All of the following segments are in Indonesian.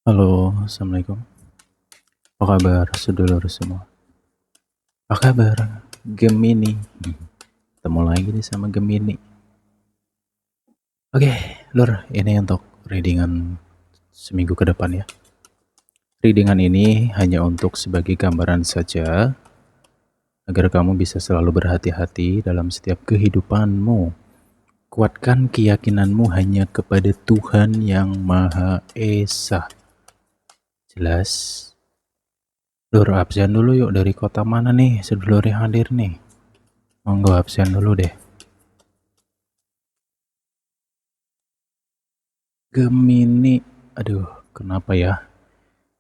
Halo, assalamualaikum. Apa kabar, sedulur semua? Apa kabar, Gemini? Ketemu lagi nih sama Gemini. Oke, Lur, ini untuk readingan seminggu ke depan ya. Readingan ini hanya untuk sebagai gambaran saja, agar kamu bisa selalu berhati-hati dalam setiap kehidupanmu. Kuatkan keyakinanmu hanya kepada Tuhan yang Maha Esa. Jelas? Lur, absen dulu yuk. Dari kota mana nih sedulur yang hadir nih? Monggo absen dulu deh. Gemini, aduh, kenapa ya?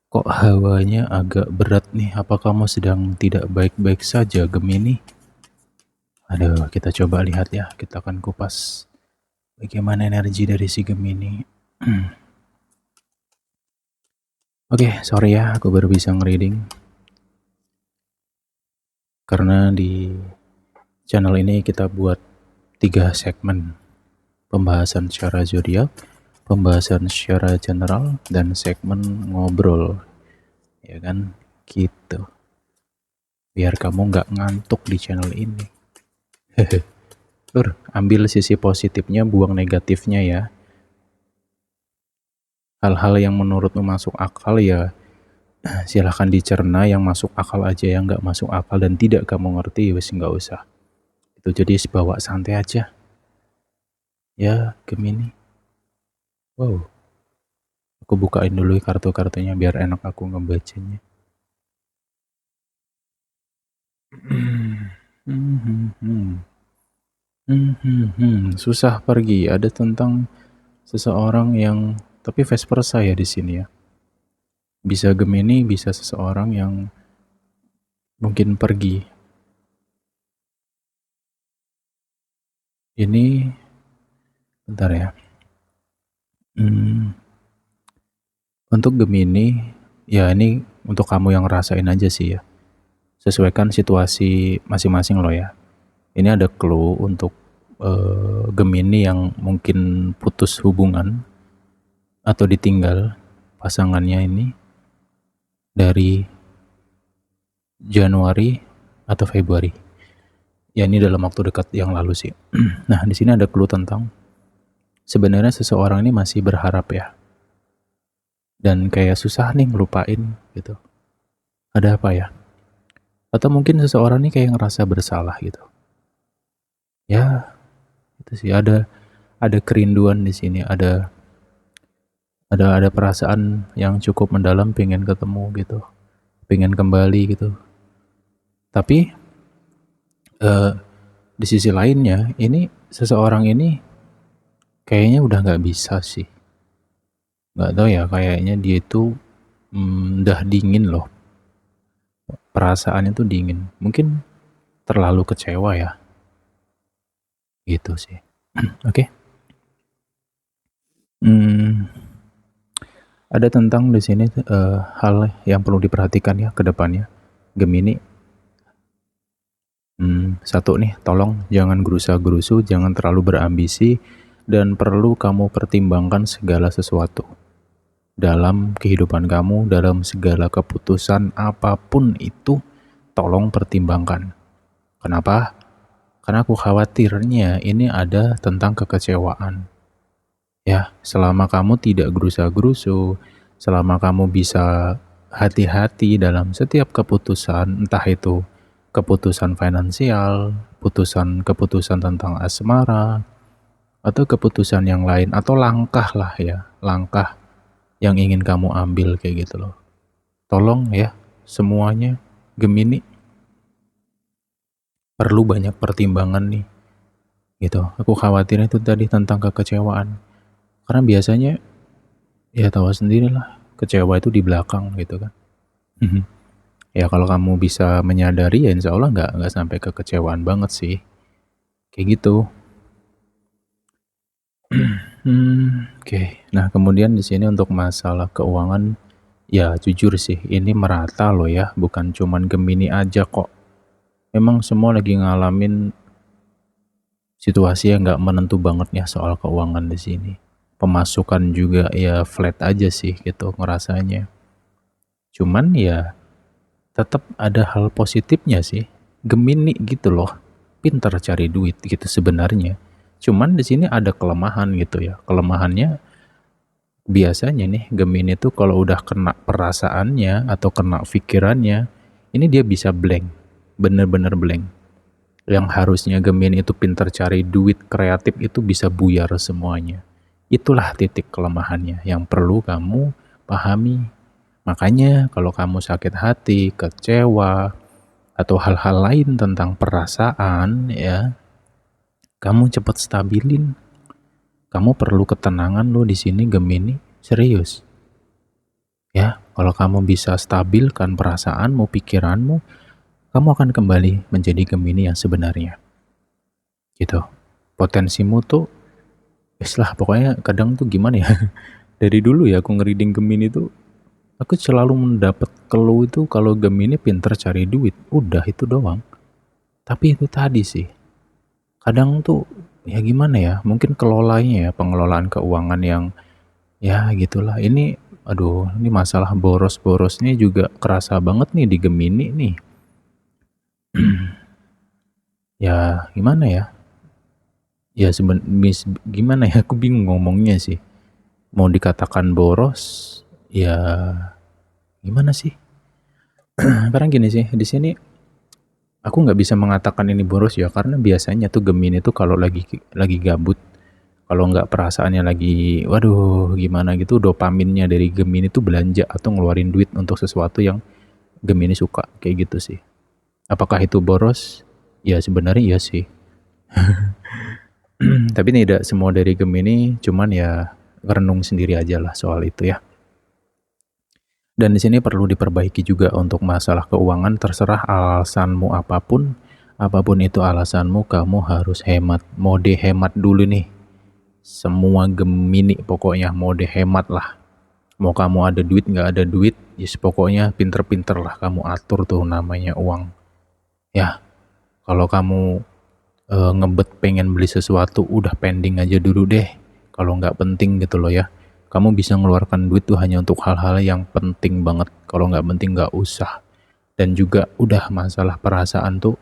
Kok hawanya agak berat nih? Apa kamu sedang tidak baik-baik saja, Gemini? Aduh, kita coba lihat ya. Kita akan kupas bagaimana energi dari si Gemini. Oke, sorry ya, aku baru bisa nge-reading. Karena di channel ini kita buat 3 segmen. Pembahasan secara zodiak, pembahasan secara general, dan segmen ngobrol. Ya kan? Gitu. Biar kamu nggak ngantuk di channel ini. Hehe. Lur, ambil sisi positifnya, buang negatifnya ya. Hal-hal yang menurutmu masuk akal ya silahkan dicerna, yang masuk akal aja, yang nggak masuk akal dan tidak kamu ngerti wes nggak usah. Itu jadi bawa santai aja. Ya, Gemini. Wow. Aku bukain dulu kartu-kartunya biar enak aku ngebacanya. Susah pergi. Ada tentang seseorang yang, tapi vice versa ya di sini ya. Bisa Gemini, bisa seseorang yang mungkin pergi. Ini bentar ya. Untuk Gemini, ya ini untuk kamu yang ngerasain aja sih ya. Sesuaikan situasi masing-masing lo ya. Ini ada clue untuk Gemini yang mungkin putus hubungan atau ditinggal pasangannya ini dari Januari atau Februari. Ya ini dalam waktu dekat yang lalu sih. Nah, di sini ada clue tentang sebenarnya seseorang ini masih berharap ya. Dan kayak susah nih ngelupain gitu. Ada apa ya? Atau mungkin seseorang ini kayak ngerasa bersalah gitu. Ya, itu sih ada kerinduan di sini, ada perasaan yang cukup mendalam, pengen ketemu gitu, pengen kembali gitu. Tapi di sisi lainnya, ini seseorang ini kayaknya udah nggak bisa sih. Nggak tahu ya, kayaknya dia itu udah dingin loh. Perasaannya tuh dingin. Mungkin terlalu kecewa ya. Gitu sih. Oke. Ada tentang di sini hal yang perlu diperhatikan ya ke depannya. Gemini. Satu nih, tolong jangan gerusa-gerusu, jangan terlalu berambisi, dan perlu kamu pertimbangkan segala sesuatu dalam kehidupan kamu, dalam segala keputusan apapun itu, tolong pertimbangkan. Kenapa? Karena aku khawatirnya ini ada tentang kekecewaan. Ya, selama kamu tidak gerusa-gerusu, selama kamu bisa hati-hati dalam setiap keputusan, entah itu keputusan finansial, keputusan tentang asmara, atau keputusan yang lain, atau langkah lah ya, langkah yang ingin kamu ambil kayak gitu loh. Tolong ya, semuanya Gemini perlu banyak pertimbangan nih, gitu. Aku khawatirnya itu tadi tentang kekecewaan, karena biasanya ya tahu sendiri lah, kecewa itu di belakang gitu kan. Ya kalau kamu bisa menyadari ya insya Allah nggak sampai kekecewaan banget sih, kayak gitu. Oke. Nah kemudian di sini untuk masalah keuangan, ya jujur sih ini merata loh ya, bukan cuman Gemini aja kok. Memang semua lagi ngalamin situasi yang nggak menentu banget ya soal keuangan di sini. pemasukan juga ya flat aja sih gitu ngerasanya. Cuman ya tetap ada hal positifnya sih. Gemini gitu loh, pintar cari duit gitu sebenarnya. Cuman di sini ada kelemahan gitu ya. Kelemahannya biasanya nih Gemini tuh kalau udah kena perasaannya atau kena pikirannya, ini dia bisa blank, bener-bener blank. Yang harusnya Gemini itu pintar cari duit, kreatif itu bisa buyar semuanya. Itulah titik kelemahannya yang perlu kamu pahami. Makanya kalau kamu sakit hati, kecewa, atau hal-hal lain tentang perasaan ya, kamu cepat stabilin. Kamu perlu ketenangan lo di sini Gemini, serius. Ya, kalau kamu bisa stabilkan perasaanmu, pikiranmu, kamu akan kembali menjadi Gemini yang sebenarnya. Gitu. Potensimu tuh, lah pokoknya kadang tuh gimana ya. Dari dulu ya aku ngereading Gemini tuh, aku selalu mendapat clue itu kalau Gemini pinter cari duit. Udah itu doang. Tapi itu tadi sih. Kadang tuh ya gimana ya, mungkin kelolanya ya, pengelolaan keuangan yang ya gitulah. Ini aduh, ini masalah boros-borosnya juga kerasa banget nih di Gemini nih. Ya gimana ya? Ya gimana ya, aku bingung ngomongnya sih. Mau dikatakan boros, ya gimana sih? Karena gini sih, di sini aku nggak bisa mengatakan ini boros ya, karena biasanya tuh Gemini tuh kalau lagi gabut, kalau nggak perasaannya lagi, waduh gimana gitu, dopaminnya dari Gemini tuh belanja atau ngeluarin duit untuk sesuatu yang Gemini suka, kayak gitu sih. Apakah itu boros? Ya sebenarnya iya sih. Tapi tidak semua dari Gemini, cuman ya renung sendiri aja lah soal itu ya. Dan di sini perlu diperbaiki juga untuk masalah keuangan, terserah alasanmu apapun, apapun itu alasanmu, kamu harus hemat. Mode hemat dulu nih. Semua Gemini pokoknya mode hemat lah. Mau kamu ada duit nggak ada duit, yes, pokoknya pinter-pinter lah kamu atur tuh namanya uang. Ya, kalau kamu ngebet pengen beli sesuatu, udah pending aja dulu deh. Kalau nggak penting gitu loh ya. Kamu bisa ngeluarkan duit tuh hanya untuk hal-hal yang penting banget. Kalau nggak penting nggak usah. Dan juga udah masalah perasaan tuh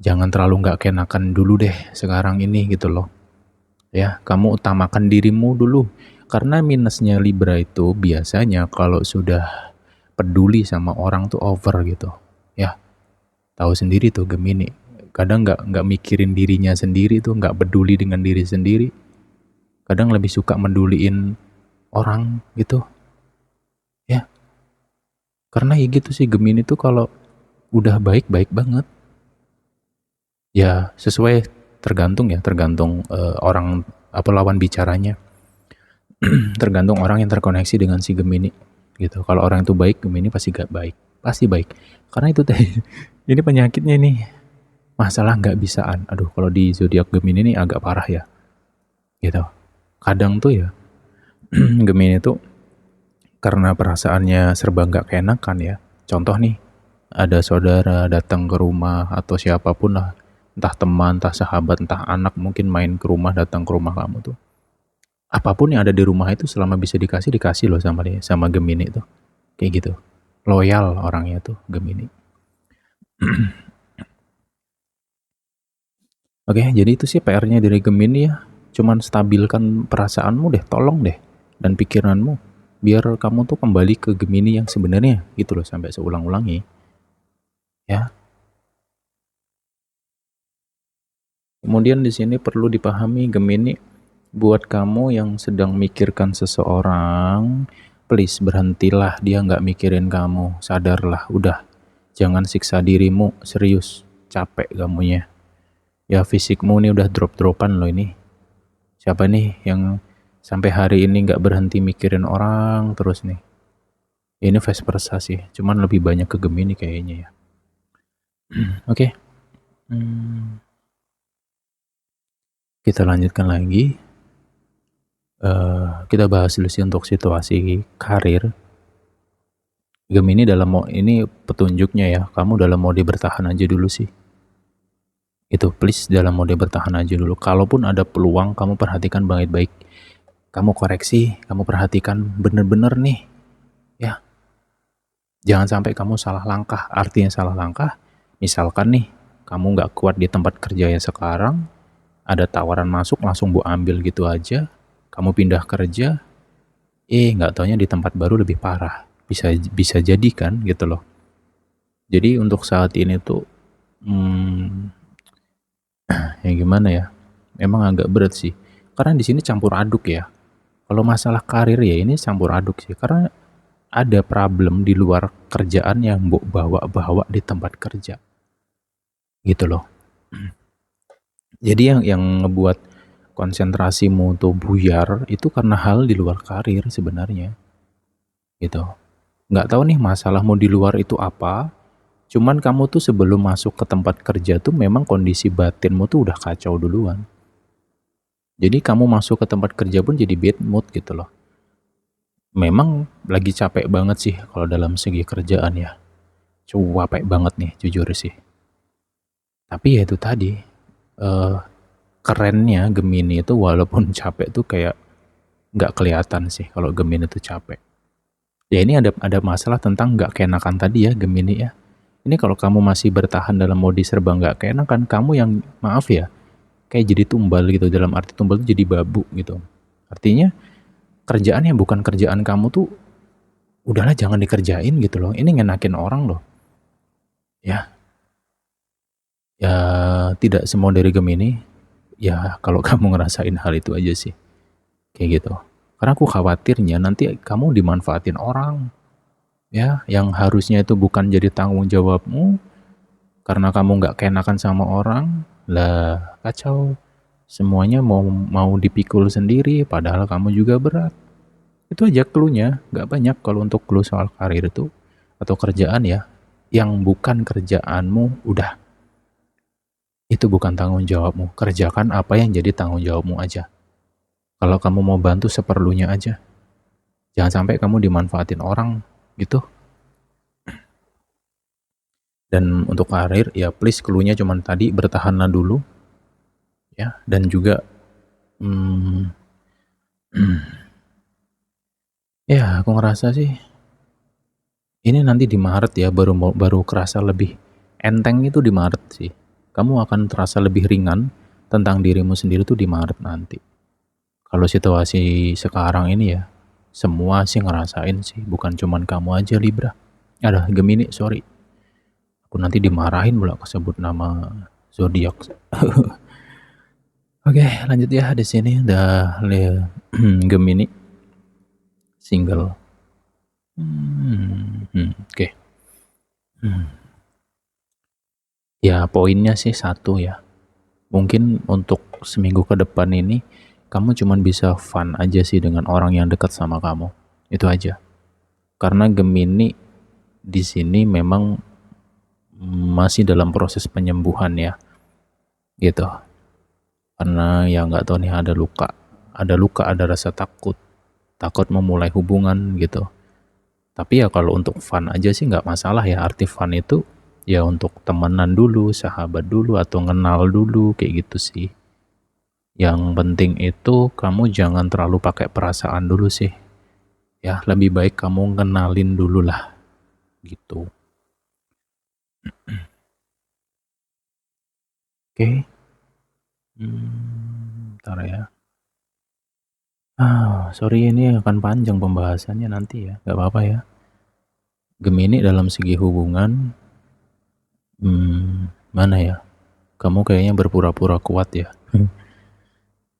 jangan terlalu nggak kenakan dulu deh sekarang ini gitu loh. Ya, kamu utamakan dirimu dulu. Karena minusnya Libra itu biasanya kalau sudah peduli sama orang tuh over gitu. Ya, tahu sendiri tuh Gemini. Kadang nggak mikirin dirinya sendiri tuh, nggak peduli dengan diri sendiri. Kadang lebih suka menduliin orang gitu. Ya, karena ya gitu sih Gemini tuh kalau udah baik-baik banget. Ya, sesuai tergantung ya, tergantung orang apa lawan bicaranya. Tergantung orang yang terkoneksi dengan si Gemini gitu. Kalau orang itu baik, Gemini pasti gak baik, pasti baik. Karena itu tadi ini penyakitnya nih, masalah nggak bisaan. Aduh, kalau di zodiak Gemini ini agak parah ya gitu. Kadang tuh ya Gemini tuh karena perasaannya serba nggak keenakan ya. Contoh nih, ada saudara datang ke rumah atau siapapun lah, entah teman, entah sahabat, entah anak mungkin main ke rumah, datang ke rumah kamu tuh. Apapun yang ada di rumah itu selama bisa dikasih loh sama dia, sama Gemini tuh. Kayak gitu. Loyal orangnya tuh Gemini. Oke, jadi itu sih PR-nya dari Gemini ya. Cuman stabilkan perasaanmu deh, tolong deh. Dan pikiranmu. Biar kamu tuh kembali ke Gemini yang sebenarnya gitu loh, sampai seulang-ulangi. Ya. Kemudian di sini perlu dipahami Gemini, buat kamu yang sedang mikirkan seseorang, please berhentilah, dia nggak mikirin kamu, sadarlah, udah. Jangan siksa dirimu, serius, capek kamunya. Ya fisikmu nih udah drop-dropan loh ini. Siapa nih yang sampai hari ini nggak berhenti mikirin orang terus nih? Ya, ini vice versa sih, cuman lebih banyak ke Gemini kayaknya ya. Oke. Kita lanjutkan lagi. Kita bahas dulu sih untuk situasi karir. Gemini ini petunjuknya ya, kamu dalam mode bertahan aja dulu sih. Itu please dalam mode bertahan aja dulu. Kalaupun ada peluang, kamu perhatikan baik-baik. kamu koreksi, kamu perhatikan bener-bener nih, ya. Jangan sampai kamu salah langkah. Artinya salah langkah, misalkan nih, kamu nggak kuat di tempat kerja yang sekarang, ada tawaran masuk langsung bu ambil gitu aja, kamu pindah kerja, nggak taunya di tempat baru lebih parah. Bisa bisa jadi kan gitu loh. Jadi untuk saat ini tuh, hmm, ya gimana ya? Emang agak berat sih. Karena di sini campur aduk ya. Kalau masalah karir ya ini campur aduk sih. Karena ada problem di luar kerjaan yang mbok bawa-bawa di tempat kerja. Gitu loh. Jadi yang ngebuat konsentrasimu tuh buyar itu karena hal di luar karir sebenarnya. Gitu. Nggak tahu nih masalahmu di luar itu apa. Cuman kamu tuh sebelum masuk ke tempat kerja tuh memang kondisi batinmu tuh udah kacau duluan. Jadi kamu masuk ke tempat kerja pun jadi bad mood gitu loh. Memang lagi capek banget sih kalau dalam segi kerjaan ya. Capek banget nih jujur sih. Tapi ya itu tadi, eh, kerennya Gemini itu walaupun capek tuh kayak nggak kelihatan sih kalau Gemini itu capek. Ya ini ada masalah tentang nggak keenakan tadi ya Gemini ya. Ini kalau kamu masih bertahan dalam mode serba nggak keenakan, kamu yang maaf ya, kayak jadi tumbal gitu, dalam arti tumbal tuh jadi babu gitu. Artinya kerjaan yang bukan kerjaan kamu tuh udahlah jangan dikerjain gitu loh. Ini ngenakin orang loh. Ya, ya tidak semua dari Gemini. Ya kalau kamu ngerasain hal itu aja sih. Kayak gitu. Karena aku khawatirnya nanti kamu dimanfaatin orang. Ya, yang harusnya itu bukan jadi tanggung jawabmu karena kamu nggak keenakan sama orang. Lah, kacau. Semuanya mau dipikul sendiri padahal kamu juga berat. Itu aja clue-nya, nggak banyak kalau untuk clue soal karir itu atau kerjaan ya. Yang bukan kerjaanmu, udah. Itu bukan tanggung jawabmu. Kerjakan apa yang jadi tanggung jawabmu aja. Kalau kamu mau bantu seperlunya aja. Jangan sampai kamu dimanfaatin orang gitu. Dan untuk karir ya please clue-nya cuman tadi bertahanlah dulu ya, dan juga hmm, ya aku ngerasa sih ini nanti di Maret ya baru kerasa lebih enteng itu di Maret sih. Kamu akan terasa lebih ringan tentang dirimu sendiri tuh di Maret nanti. Kalau situasi sekarang ini ya semua sih ngerasain sih, bukan cuman kamu aja Libra. Ada Gemini, sorry. Aku nanti dimarahin pula kesebut nama zodiak. Oke, lanjut ya di sini udah Gemini single. Oke. Ya poinnya sih satu ya. Mungkin untuk seminggu ke depan ini kamu cuman bisa fun aja sih dengan orang yang dekat sama kamu. Itu aja. Karena Gemini di sini memang masih dalam proses penyembuhan ya. Gitu. Karena ya nggak tahu nih ada rasa takut memulai hubungan gitu. Tapi ya kalau untuk fun aja sih nggak masalah ya. Arti fun itu ya untuk temenan dulu, sahabat dulu, atau kenal dulu kayak gitu sih. Yang penting itu kamu jangan terlalu pakai perasaan dulu sih. Ya lebih baik kamu kenalin dulu lah gitu. Oke. Bentar ya. Sorry ini akan panjang pembahasannya nanti ya. Gak apa-apa ya. Gemini dalam segi hubungan, mana ya? Kamu kayaknya berpura-pura kuat ya.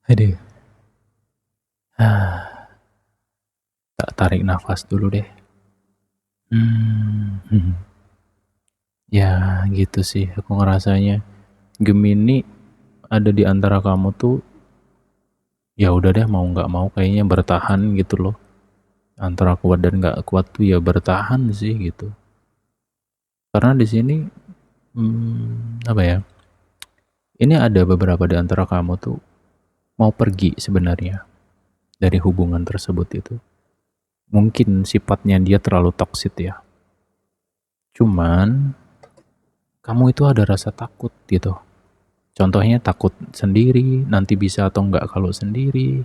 Aduh. Tak tarik nafas dulu deh. Ya gitu sih aku ngerasanya. Gemini ada di antara kamu tuh ya udah deh mau nggak mau kayaknya bertahan gitu loh. Antara kuat dan nggak kuat tuh ya bertahan sih gitu. Karena di sini apa ya? Ini ada beberapa di antara kamu tuh mau pergi sebenarnya dari hubungan tersebut itu. Mungkin sifatnya dia terlalu toksik ya. Cuman kamu itu ada rasa takut gitu. Contohnya takut sendiri, nanti bisa atau enggak kalau sendiri,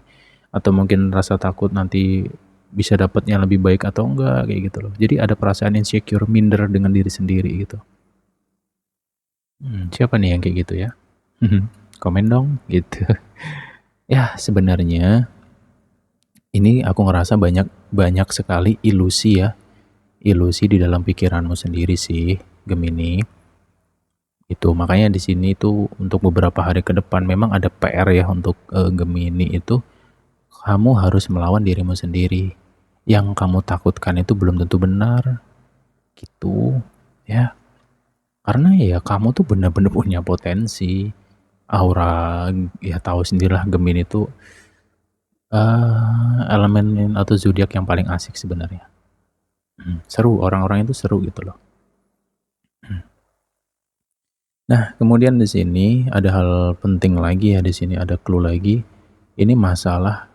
atau mungkin rasa takut nanti bisa dapatnya lebih baik atau enggak, kayak gitu loh. Jadi ada perasaan insecure, minder dengan diri sendiri gitu. Siapa nih yang kayak gitu ya? Komen dong gitu. Ya sebenarnya ini aku ngerasa banyak banyak sekali ilusi ya, ilusi di dalam pikiranmu sendiri sih, Gemini. Itu makanya di sini tuh untuk beberapa hari ke depan memang ada PR ya untuk Gemini itu, kamu harus melawan dirimu sendiri. Yang kamu takutkan itu belum tentu benar, gitu ya. Karena ya kamu tuh benar-benar punya potensi, aura, ya tahu sendirilah Gemini itu elemen atau zodiak yang paling asik sebenarnya. Seru, orang-orang itu seru gitu loh. Nah, kemudian di sini ada hal penting lagi ya, di sini ada clue lagi. Ini masalah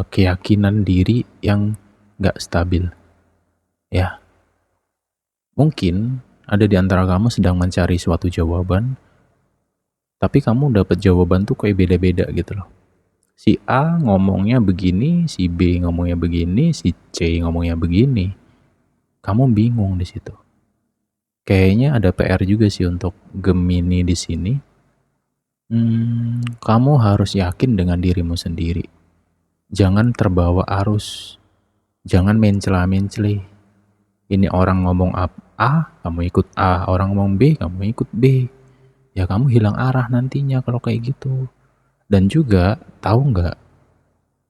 keyakinan diri yang nggak stabil. Ya, mungkin ada di antara kamu sedang mencari suatu jawaban, tapi kamu dapat jawaban tuh kayak beda-beda gitu loh. Si A ngomongnya begini, si B ngomongnya begini, si C ngomongnya begini. Kamu bingung di situ. Kayaknya ada PR juga sih untuk Gemini di sini. Kamu harus yakin dengan dirimu sendiri. Jangan terbawa arus. Jangan mencela-menceli. Ini orang ngomong A, kamu ikut A. Orang ngomong B, kamu ikut B. Ya kamu hilang arah nantinya kalau kayak gitu. Dan juga, tahu nggak?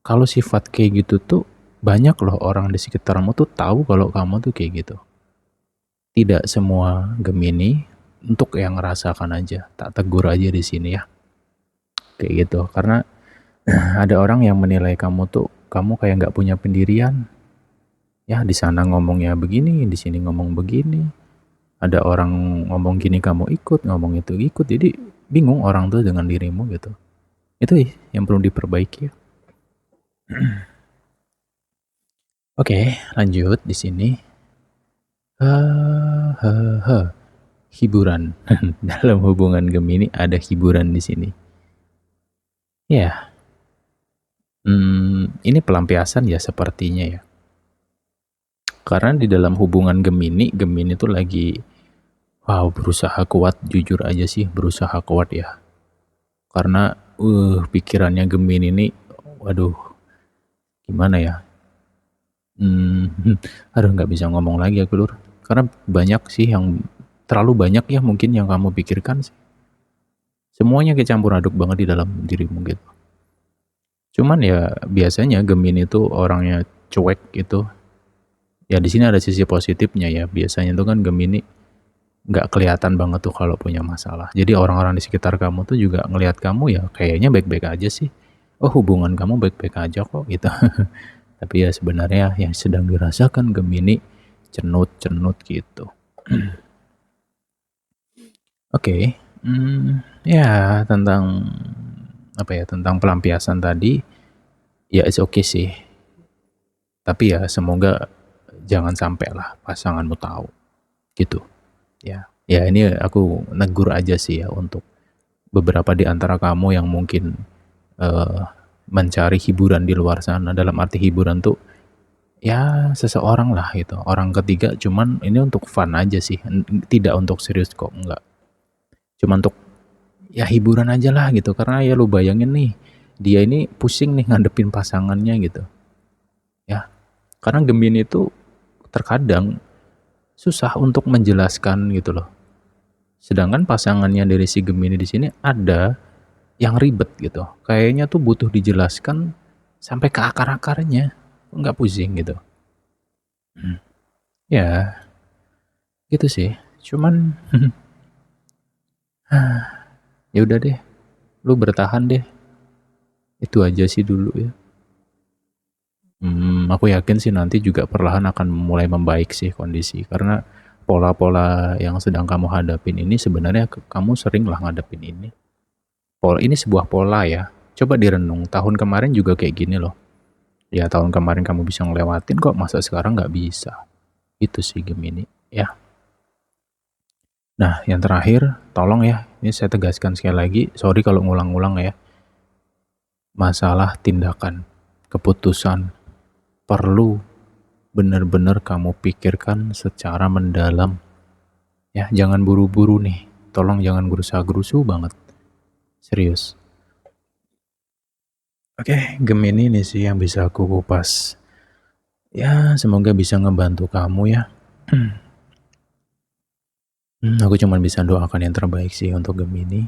Kalau sifat kayak gitu tuh, banyak loh orang di sekitarmu tuh tahu kalau kamu tuh kayak gitu. Tidak semua Gemini, untuk yang ngerasakan aja. Tak tegur aja di sini ya. Kayak gitu. Karena ada orang yang menilai kamu tuh, kamu kayak nggak punya pendirian. Ya di sana ngomongnya begini, di sini ngomong begini. Ada orang ngomong gini kamu ikut, ngomong itu ikut. Jadi bingung orang tuh dengan dirimu gitu. Itu yang perlu diperbaiki ya. Oke, lanjut di sini. Hiburan. Dalam hubungan Gemini ada hiburan di sini. Ya. Ini pelampiasan ya sepertinya ya. Karena di dalam hubungan Gemini, Gemini tuh lagi berusaha kuat, jujur aja sih berusaha kuat ya. Karena pikirannya Gemini ini waduh gimana ya? Aduh nggak bisa ngomong lagi aku Lur. Karena banyak sih yang terlalu banyak ya mungkin yang kamu pikirkan sih. Semuanya kecampur aduk banget di dalam dirimu gitu. Cuman ya biasanya Gemini itu orangnya cuek gitu. Ya di sini ada sisi positifnya ya. Biasanya tuh kan Gemini nggak kelihatan banget tuh kalau punya masalah. Jadi orang-orang di sekitar kamu tuh juga ngelihat kamu ya kayaknya baik-baik aja sih. Oh hubungan kamu baik-baik aja kok gitu. Tapi ya sebenarnya yang sedang dirasakan Gemini cenut-cenut gitu. Oke, ya tentang apa ya, tentang pelampiasan tadi ya it's okay sih. Tapi ya semoga jangan sampai lah pasanganmu tahu gitu. Ya. Ya ini aku negur aja sih ya untuk beberapa di antara kamu yang mungkin mencari hiburan di luar sana. Dalam arti hiburan tuh ya seseorang lah gitu, orang ketiga, cuman ini untuk fun aja sih, tidak untuk serius kok, enggak. Cuma untuk ya hiburan aja lah gitu, karena ya lu bayangin nih, dia ini pusing nih ngadepin pasangannya gitu. Ya, karena Gemini itu terkadang susah untuk menjelaskan gitu loh. Sedangkan pasangannya dari si Gemini di sini ada yang ribet gitu. Kayaknya tuh butuh dijelaskan sampai ke akar-akarnya. Nggak pusing gitu. Ya, gitu sih. Cuman ya udah deh. Lu bertahan deh. Itu aja sih dulu ya. Aku yakin sih nanti juga perlahan akan mulai membaik sih kondisi. Karena pola-pola yang sedang kamu hadapin ini sebenarnya kamu sering lah ngadepin ini. Ini sebuah pola ya. Coba direnung, tahun kemarin juga kayak gini loh. Ya tahun kemarin kamu bisa ngelewatin kok, masa sekarang nggak bisa. Itu sih Gemini ya. Nah yang terakhir, tolong ya, ini saya tegaskan sekali lagi, sorry kalau ngulang-ngulang ya. Masalah tindakan. keputusan perlu benar-benar kamu pikirkan secara mendalam. Ya, jangan buru-buru nih. Tolong jangan gerusa-gerusu banget. Serius. Oke, Gemini ini sih yang bisa aku kupas. Ya, semoga bisa ngebantu kamu ya. Aku cuma bisa doakan yang terbaik sih untuk Gemini.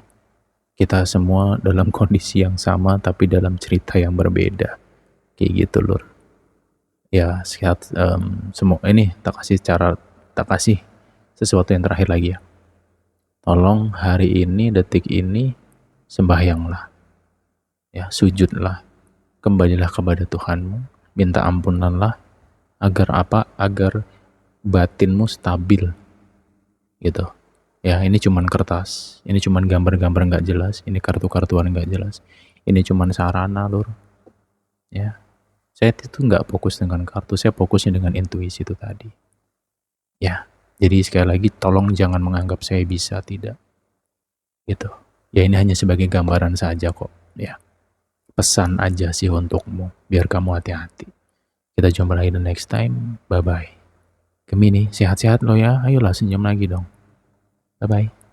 Kita semua dalam kondisi yang sama tapi dalam cerita yang berbeda. Kayak gitu, Lur. Ya, sehat. Semua ini tak kasih sesuatu yang terakhir lagi ya. Tolong hari ini, detik ini, sembahyanglah. Ya, sujudlah. Kembalilah kepada Tuhanmu. Minta ampunanlah. Agar apa? Agar batinmu stabil. Gitu. Ya, ini cuman kertas. Ini cuman gambar-gambar nggak jelas. Ini kartu-kartuan nggak jelas. Ini cuman sarana, Lur. Ya. Saya itu nggak fokus dengan kartu. Saya fokusnya dengan intuisi itu tadi. Ya. Jadi sekali lagi tolong jangan menganggap saya bisa, tidak. Gitu. Ya ini hanya sebagai gambaran saja kok, ya. Pesan aja sih untukmu, biar kamu hati-hati. Kita jumpa lagi the next time. Bye bye. Gemini, sehat-sehat lo ya. Ayolah senyum lagi dong. Bye bye.